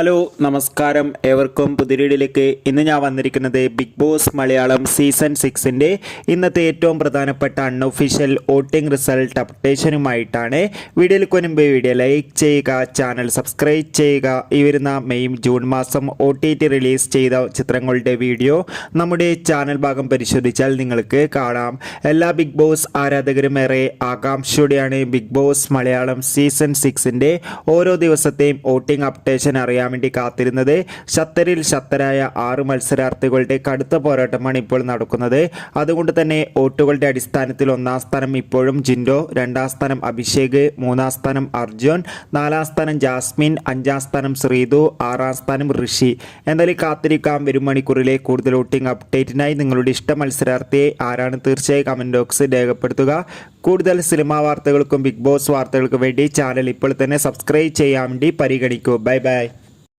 Hello നമസ്കാരം, ഏവർക്കും പുതിയൊരിടിലേക്ക്. ഇന്ന് ഞാൻ വന്നിരിക്കുന്നത് ബിഗ് ബോസ് മലയാളം സീസൺ 6ൻ്റെ ഇന്നത്തെ ഏറ്റവും പ്രധാനപ്പെട്ട അൺഒഫീഷ്യൽ വോട്ടിംഗ് റിസൾട്ട് അപ്ഡേഷനുമായിട്ടാണ്. വീഡിയോയിലേക്ക് മുൻപ് വീഡിയോ ലൈക്ക് ചെയ്യുക, ചാനൽ സബ്സ്ക്രൈബ് ചെയ്യുക. ഈ വരുന്ന മെയ് ജൂൺ മാസം OTT റിലീസ് ചെയ്ത ചിത്രങ്ങളുടെ വീഡിയോ നമ്മുടെ ചാനൽ ഭാഗം പരിശോധിച്ചാൽ നിങ്ങൾക്ക് കാണാം. എല്ലാ ബിഗ് ബോസ് ആരാധകരും ഏറെ ആകാംക്ഷയോടെയാണ് ബിഗ് ബോസ് മലയാളം സീസൺ 6ൻ്റെ ഓരോ ദിവസത്തെയും വോട്ടിംഗ് അപ്ഡേഷൻ അറിയാൻ വേണ്ടി കാത്തിരുന്നത്. ശക്തരിൽ ശക്തരായ 6 മത്സരാർത്ഥികളുടെ കടുത്ത പോരാട്ടമാണ് ഇപ്പോൾ നടക്കുന്നത്. അതുകൊണ്ട് തന്നെ വോട്ടുകളുടെ അടിസ്ഥാനത്തിൽ 1ാം സ്ഥാനം ഇപ്പോഴും ജിൻഡോ, 2ാം സ്ഥാനം അഭിഷേക്, 3ാം സ്ഥാനം അർജുൻ, 4ാം സ്ഥാനം ജാസ്മിൻ, 5ാം സ്ഥാനം ശ്രീതു, 6ാം സ്ഥാനം ഋഷി. എന്തായാലും കാത്തിരിക്കാം വരും മണിക്കൂറിലെ കൂടുതൽ വോട്ടിംഗ് അപ്ഡേറ്റിനായി. നിങ്ങളുടെ ഇഷ്ട മത്സരാർത്ഥിയെ ആരാണ് തീർച്ചയായും കമൻറ്റ് ബോക്സിൽ രേഖപ്പെടുത്തുക. കൂടുതൽ സിനിമാ വാർത്തകൾക്കും ബിഗ് ബോസ് വാർത്തകൾക്കും വേണ്ടി ചാനൽ ഇപ്പോൾ തന്നെ സബ്സ്ക്രൈബ് ചെയ്യാൻ വേണ്ടി പരിഗണിക്കൂ. Bye bye.